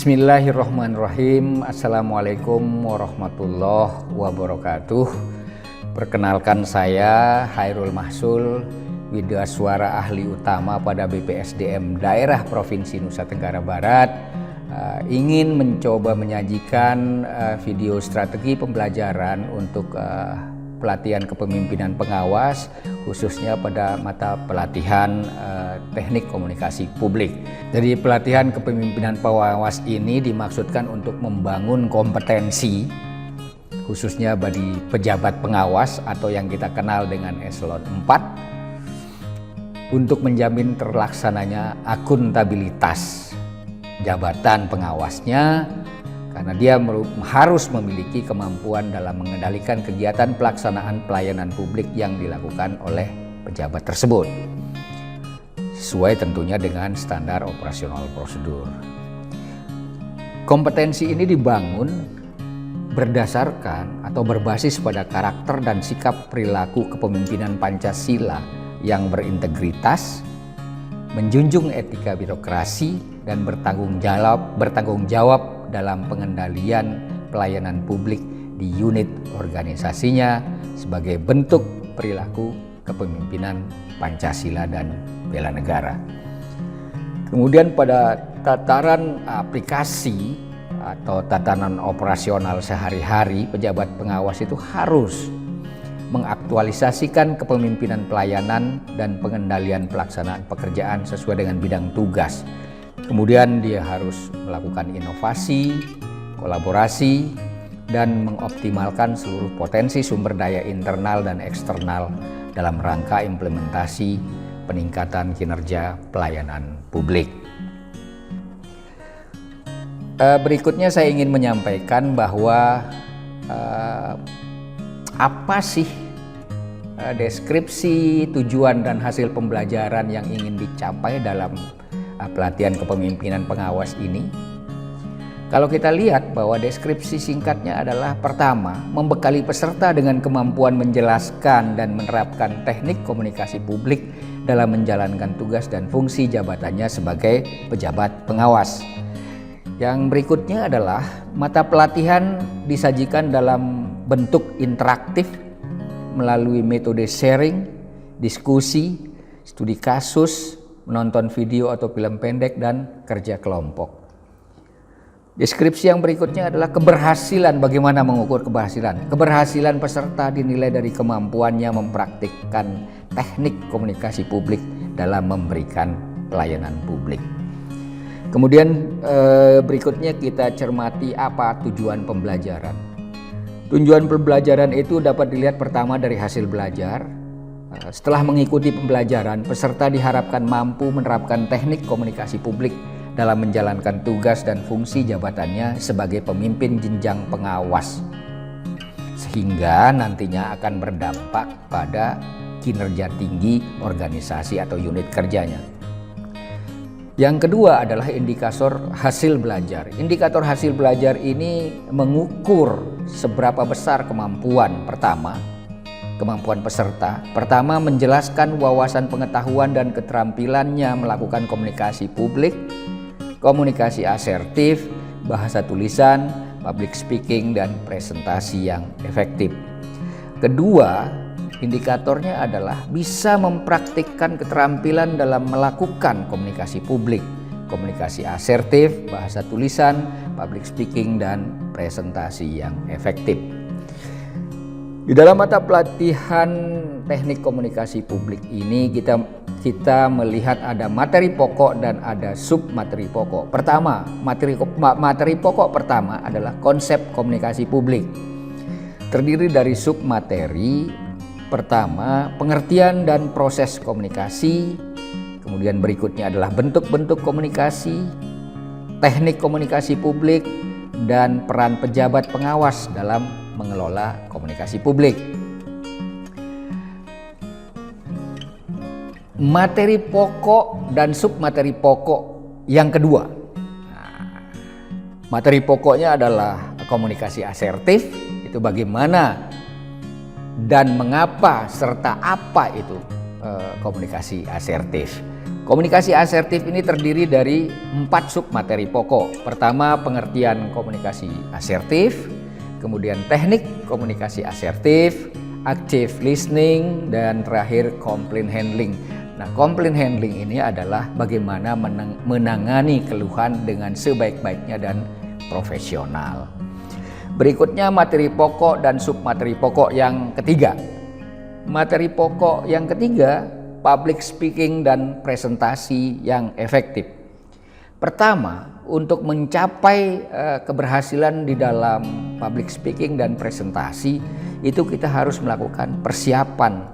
Bismillahirrahmanirrahim. Assalamualaikum warahmatullahi wabarakatuh. Perkenalkan, saya Hairul Mahsul, Widyaswara Ahli Utama pada BPSDM Daerah Provinsi Nusa Tenggara Barat. Ingin mencoba menyajikan video strategi pembelajaran untuk pelatihan kepemimpinan pengawas, khususnya pada mata pelatihan teknik komunikasi publik. Jadi pelatihan kepemimpinan pengawas ini dimaksudkan untuk membangun kompetensi khususnya bagi pejabat pengawas atau yang kita kenal dengan eselon 4 untuk menjamin terlaksananya akuntabilitas jabatan pengawasnya, karena dia harus memiliki kemampuan dalam mengendalikan kegiatan pelaksanaan pelayanan publik yang dilakukan oleh pejabat tersebut, sesuai tentunya dengan standar operasional prosedur. Kompetensi ini dibangun berdasarkan atau berbasis pada karakter dan sikap perilaku kepemimpinan Pancasila yang berintegritas, menjunjung etika birokrasi, dan bertanggung jawab dalam pengendalian pelayanan publik di unit organisasinya sebagai bentuk perilaku kepemimpinan Pancasila dan bela negara. Kemudian pada tataran aplikasi atau tatanan operasional sehari-hari, pejabat pengawas itu harus mengaktualisasikan kepemimpinan pelayanan dan pengendalian pelaksanaan pekerjaan sesuai dengan bidang tugas. Kemudian dia harus melakukan inovasi, kolaborasi, dan mengoptimalkan seluruh potensi sumber daya internal dan eksternal dalam rangka implementasi peningkatan kinerja pelayanan publik. Berikutnya saya ingin menyampaikan bahwa apa sih deskripsi tujuan dan hasil pembelajaran yang ingin dicapai dalam pelatihan kepemimpinan pengawas ini. Kalau kita lihat bahwa deskripsi singkatnya adalah: pertama, membekali peserta dengan kemampuan menjelaskan dan menerapkan teknik komunikasi publik dalam menjalankan tugas dan fungsi jabatannya sebagai pejabat pengawas. Yang berikutnya adalah mata pelatihan disajikan dalam bentuk interaktif melalui metode sharing, diskusi, studi kasus, menonton video atau film pendek, dan kerja kelompok. Deskripsi yang berikutnya adalah keberhasilan. Bagaimana mengukur keberhasilan? Keberhasilan peserta dinilai dari kemampuannya mempraktikkan teknik komunikasi publik dalam memberikan pelayanan publik. Kemudian berikutnya kita cermati apa tujuan pembelajaran. Tujuan pembelajaran itu dapat dilihat pertama dari hasil belajar. Setelah mengikuti pembelajaran, peserta diharapkan mampu menerapkan teknik komunikasi publik dalam menjalankan tugas dan fungsi jabatannya sebagai pemimpin jenjang pengawas, sehingga nantinya akan berdampak pada kinerja tinggi organisasi atau unit kerjanya. Yang kedua adalah indikator hasil belajar. Indikator hasil belajar ini mengukur seberapa besar kemampuan peserta. Pertama, menjelaskan wawasan pengetahuan dan keterampilannya melakukan komunikasi publik, komunikasi asertif, bahasa tulisan, public speaking, dan presentasi yang efektif. Kedua, indikatornya adalah bisa mempraktikkan keterampilan dalam melakukan komunikasi publik, komunikasi asertif, bahasa tulisan, public speaking, dan presentasi yang efektif. Di dalam mata pelatihan teknik komunikasi publik ini kita melihat ada materi pokok dan ada sub materi pokok. Pertama, materi pokok pertama adalah konsep komunikasi publik. Terdiri dari sub materi. Pertama, pengertian dan proses komunikasi. Kemudian berikutnya adalah bentuk-bentuk komunikasi, teknik komunikasi publik, dan peran pejabat pengawas dalam mengelola komunikasi publik. Materi pokok dan submateri pokok yang kedua. Materi pokoknya adalah komunikasi asertif, itu bagaimana dan mengapa serta apa itu komunikasi asertif. Komunikasi asertif ini terdiri dari 4 submateri pokok. Pertama, pengertian komunikasi asertif, kemudian teknik komunikasi asertif, active listening, dan terakhir complaint handling. Nah, complaint handling ini adalah bagaimana menangani keluhan dengan sebaik-baiknya dan profesional. Berikutnya materi pokok dan submateri pokok yang ketiga. Materi pokok yang ketiga, public speaking dan presentasi yang efektif. Pertama, untuk mencapai keberhasilan di dalam public speaking dan presentasi, itu kita harus melakukan persiapan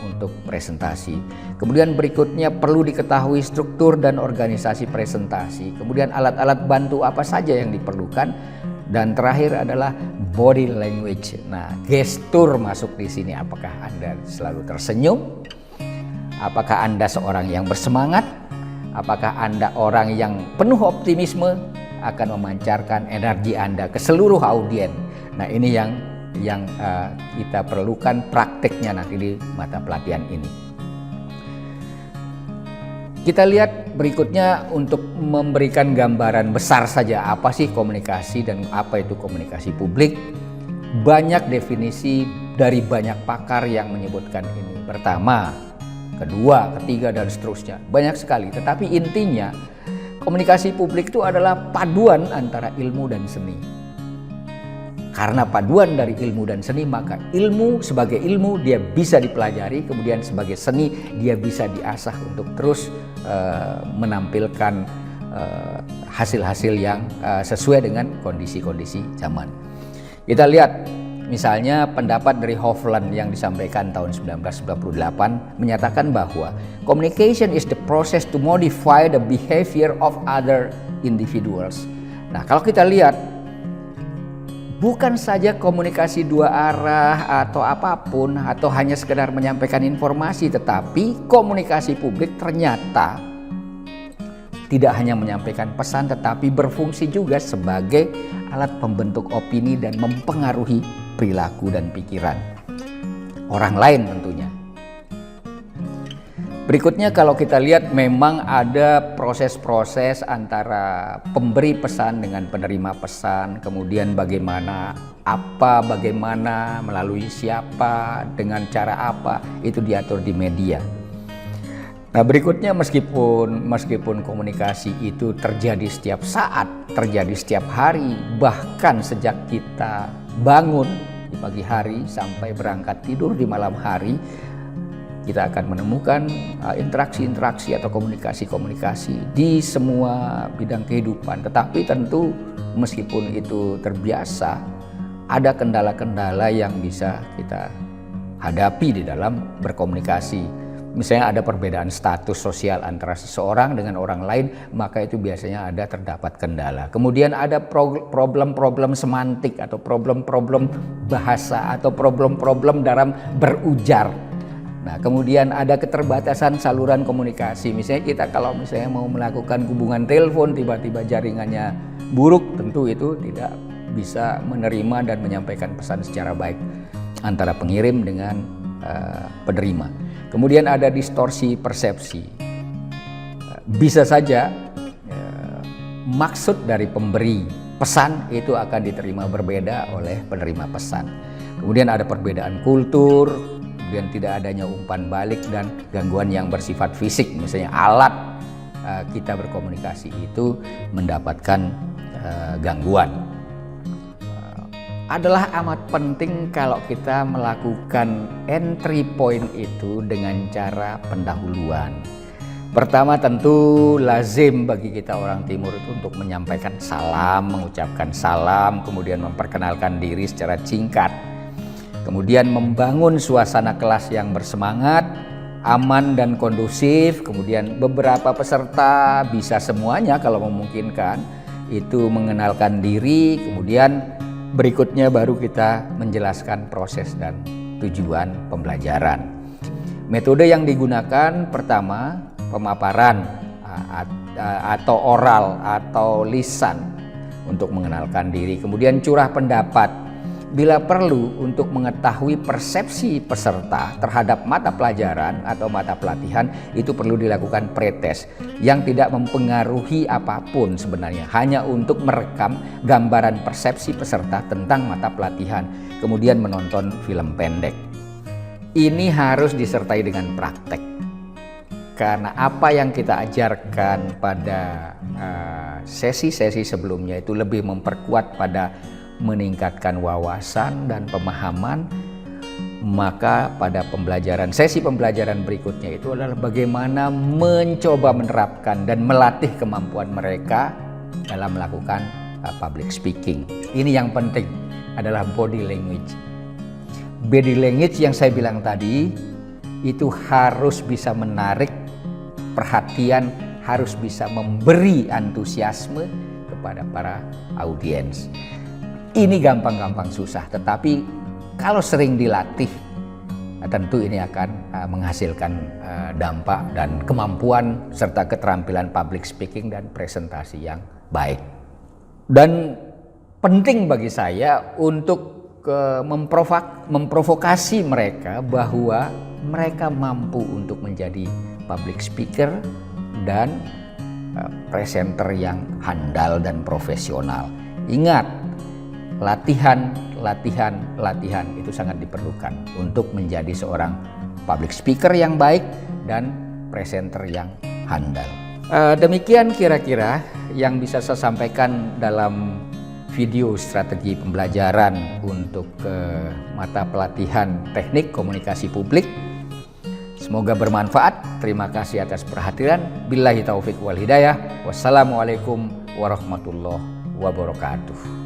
untuk presentasi. Kemudian berikutnya perlu diketahui struktur dan organisasi presentasi. Kemudian alat-alat bantu apa saja yang diperlukan. Dan terakhir adalah body language. Nah, gestur masuk di sini. Apakah Anda selalu tersenyum? Apakah Anda seorang yang bersemangat? Apakah Anda orang yang penuh optimisme akan memancarkan energi Anda ke seluruh audiens? Nah, ini yang kita perlukan prakteknya nanti di mata pelatihan ini. Kita lihat berikutnya untuk memberikan gambaran besar saja apa sih komunikasi dan apa itu komunikasi publik. Banyak definisi dari banyak pakar yang menyebutkan ini. Pertama, kedua, ketiga, dan seterusnya. Banyak sekali, tetapi intinya komunikasi publik itu adalah paduan antara ilmu dan seni. Karena paduan dari ilmu dan seni, maka ilmu sebagai ilmu dia bisa dipelajari, kemudian sebagai seni dia bisa diasah untuk terus menampilkan hasil-hasil yang sesuai dengan kondisi-kondisi zaman. Kita lihat misalnya pendapat dari Hofland yang disampaikan tahun 1998 menyatakan bahwa communication is the process to modify the behavior of other individuals. Nah, kalau kita lihat bukan saja komunikasi dua arah atau apapun atau hanya sekedar menyampaikan informasi, tetapi komunikasi publik ternyata tidak hanya menyampaikan pesan tetapi berfungsi juga sebagai alat pembentuk opini dan mempengaruhi perilaku dan pikiran orang lain tentunya. Berikutnya kalau kita lihat memang ada proses-proses antara pemberi pesan dengan penerima pesan, kemudian bagaimana, melalui siapa, dengan cara apa, itu diatur di media. Nah, berikutnya meskipun komunikasi itu terjadi setiap saat, terjadi setiap hari, bahkan sejak kita bangun di pagi hari sampai berangkat tidur di malam hari, kita akan menemukan interaksi-interaksi atau komunikasi-komunikasi di semua bidang kehidupan. Tetapi tentu meskipun itu terbiasa, ada kendala-kendala yang bisa kita hadapi di dalam berkomunikasi. Misalnya ada perbedaan status sosial antara seseorang dengan orang lain, maka itu biasanya terdapat kendala. Kemudian ada problem-problem semantik atau problem-problem bahasa atau problem-problem dalam berujar. Nah, kemudian ada keterbatasan saluran komunikasi. Misalnya kita kalau mau melakukan hubungan telepon, tiba-tiba jaringannya buruk, tentu itu tidak bisa menerima dan menyampaikan pesan secara baik antara pengirim dengan penerima. Kemudian ada distorsi persepsi. Bisa saja maksud dari pemberi pesan itu akan diterima berbeda oleh penerima pesan. Kemudian ada perbedaan kultur, kemudian tidak adanya umpan balik dan gangguan yang bersifat fisik. Misalnya alat kita berkomunikasi itu mendapatkan gangguan. Adalah amat penting kalau kita melakukan entry point itu dengan cara pendahuluan. Pertama tentu lazim bagi kita orang Timur itu untuk menyampaikan salam, mengucapkan salam, kemudian memperkenalkan diri secara singkat. Kemudian membangun suasana kelas yang bersemangat, aman dan kondusif. Kemudian beberapa peserta, bisa semuanya kalau memungkinkan, itu mengenalkan diri. Kemudian berikutnya baru kita menjelaskan proses dan tujuan pembelajaran. Metode yang digunakan pertama pemaparan atau oral atau lisan untuk mengenalkan diri. Kemudian curah pendapat. Bila perlu untuk mengetahui persepsi peserta terhadap mata pelajaran atau mata pelatihan, itu perlu dilakukan pretest yang tidak mempengaruhi apapun sebenarnya, hanya untuk merekam gambaran persepsi peserta tentang mata pelatihan, kemudian menonton film pendek. Ini harus disertai dengan praktek, karena apa yang kita ajarkan pada sesi-sesi sebelumnya itu lebih memperkuat pada meningkatkan wawasan dan pemahaman, maka pada sesi pembelajaran berikutnya itu adalah bagaimana mencoba menerapkan dan melatih kemampuan mereka dalam melakukan public speaking. Ini yang penting adalah body language. Body language yang saya bilang tadi itu harus bisa menarik perhatian, harus bisa memberi antusiasme kepada para audiens. Ini gampang-gampang susah, tetapi kalau sering dilatih, tentu ini akan menghasilkan dampak dan kemampuan serta keterampilan public speaking dan presentasi yang baik. Dan penting bagi saya untuk memprovokasi mereka bahwa mereka mampu untuk menjadi public speaker dan presenter yang handal dan profesional. Ingat, latihan itu sangat diperlukan untuk menjadi seorang public speaker yang baik dan presenter yang handal. Demikian kira-kira yang bisa saya sampaikan dalam video strategi pembelajaran untuk mata pelatihan teknik komunikasi publik. Semoga bermanfaat. Terima kasih atas perhatian. Billahi taufik wal hidayah. Wassalamualaikum warahmatullahi wabarakatuh.